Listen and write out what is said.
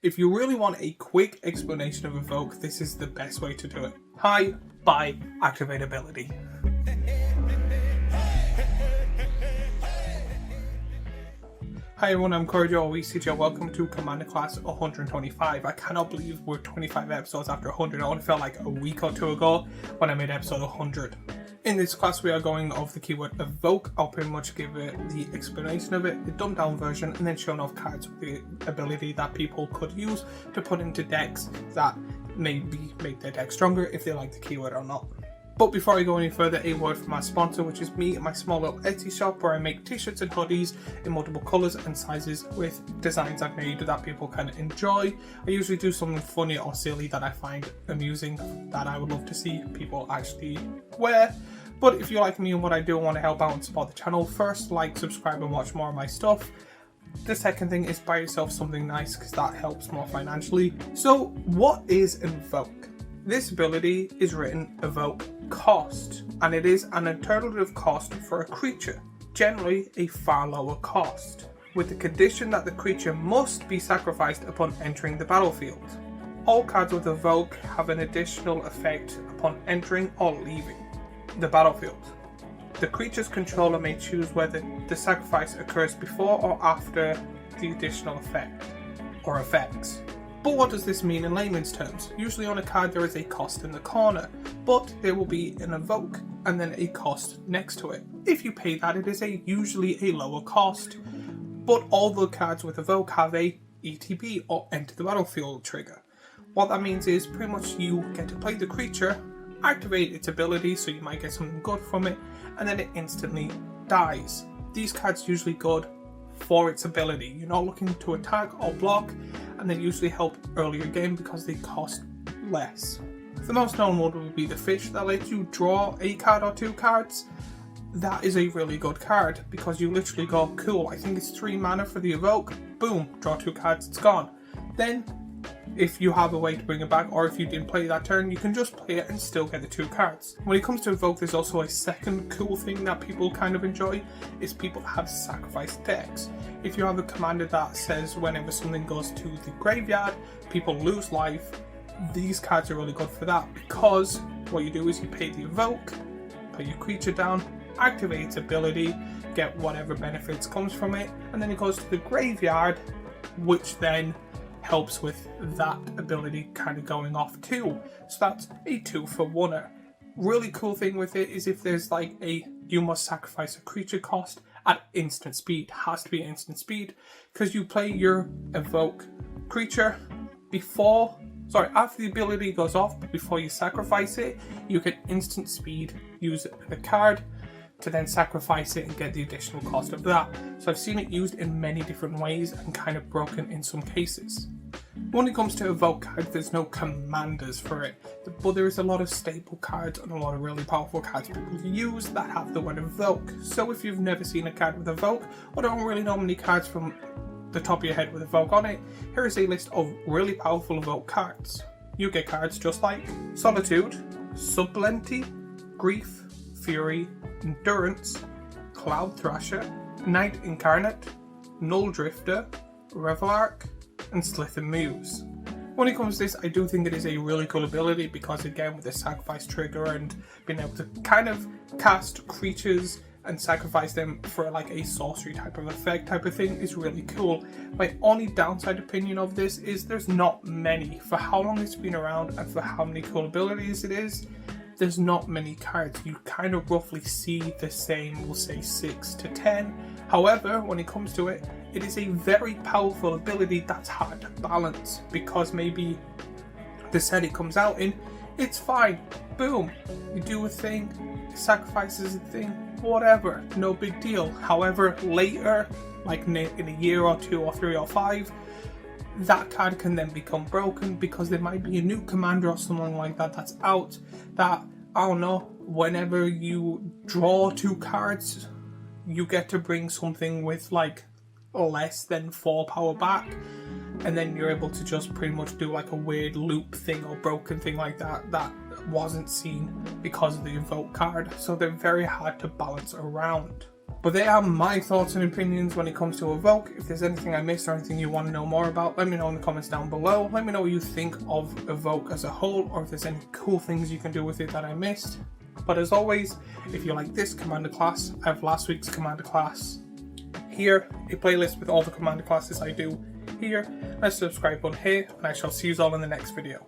If you really want a quick explanation of Evoke, this is the best way to do it. Hi, bye, activate ability. Hi everyone, I'm Cordial ECJ. Welcome to Commander Class 125. I cannot believe we're 25 episodes after 100. It only felt like a week or two ago when I made episode 100. In this class we are going over the keyword Evoke. I'll pretty much give it the explanation of it, the dumbed down version, and then showing off cards with the ability that people could use to put into decks that maybe make their deck stronger if they like the keyword or not. But before I go any further, a word from my sponsor, which is me and my small little Etsy shop where I make t-shirts and hoodies in multiple colours and sizes with designs I've made that people can enjoy. I usually do something funny or silly that I find amusing that I would love to see people actually wear. But if you like me and what I do and want to help out and support the channel, first like, subscribe and watch more of my stuff. The second thing is buy yourself something nice because that helps more financially. So what is Evoke? This ability is written Evoke cost, and it is an alternative cost for a creature, generally a far lower cost, with the condition that the creature must be sacrificed upon entering the battlefield. All cards with Evoke have an additional effect upon entering or leaving the battlefield. The creature's controller may choose whether the sacrifice occurs before or after the additional effect, or effects. But what does this mean in layman's terms? Usually on a card there is a cost in the corner, but there will be an Evoke and then a cost next to it. If you pay that, it is usually a lower cost, but all the cards with Evoke have a ETB or enter the battlefield trigger. What that means is pretty much you get to play the creature, activate its ability, so you might get something good from it, and then it instantly dies. These cards usually good for its ability. You're not looking to attack or block, and they usually help earlier game because they cost less. The most known one would be the fish that lets you draw a card or two cards. That is a really good card because you literally go, cool, I think it's 3 mana for the Evoke, boom, draw 2 cards, it's gone. Then if you have a way to bring it back, or if you didn't play that turn, you can just play it and still get the 2 cards. When it comes to Evoke, there's also a second cool thing that people kind of enjoy, is people have sacrifice decks. If you have a commander that says whenever something goes to the graveyard, people lose life, these cards are really good for that, because what you do is you pay the Evoke, put your creature down, activate its ability, get whatever benefits comes from it, and then it goes to the graveyard, which then helps with that ability kind of going off too. So that's a 2-for-1er. Really cool thing with it is if there's like you must sacrifice a creature cost at instant speed. Has to be instant speed because you play your Evoke creature after the ability goes off, but before you sacrifice it, you can instant speed use the card to then sacrifice it and get the additional cost of that. So I've seen it used in many different ways and kind of broken in some cases. When it comes to Evoke cards, there's no commanders for it, but there is a lot of staple cards and a lot of really powerful cards people use that have the word Evoke. So if you've never seen a card with Evoke, or don't really know many cards from the top of your head with Evoke on it, here is a list of really powerful Evoke cards. You get cards just like Solitude, Subtlety, Grief, Fury, Endurance, Cloud Thrasher, Night Incarnate, Null Drifter, Revelark, and Slith and Muse. When it comes to this, I do think it is a really cool ability because again with the sacrifice trigger and being able to kind of cast creatures and sacrifice them for like a sorcery type of effect type of thing is really cool. My only downside opinion of this is there's not many. For how long it's been around and for how many cool abilities it is, there's not many cards. You kind of roughly see the same, we'll say 6 to 10. However, when it comes to it, it is a very powerful ability that's hard to balance because maybe the set it comes out in, it's fine. Boom, you do a thing, sacrifices a thing, whatever, no big deal. However, later, like in a year or 2 or 3 or 5, that card can then become broken because there might be a new commander or something like that that's out that, I don't know, whenever you draw 2 cards, you get to bring something with like less than 4 power back, and then you're able to just pretty much do like a weird loop thing or broken thing like that that wasn't seen because of the Evoke card. So they're very hard to balance around. But they are my thoughts and opinions when it comes to Evoke. If there's anything I missed or anything you want to know more about, let me know in the comments down below. Let me know what you think of Evoke as a whole, or if there's any cool things you can do with it that I missed. But as always, if you like this Commander class, I have last week's Commander class here, a playlist with all the Commander classes I do here, and a subscribe button here, and I shall see you all in the next video.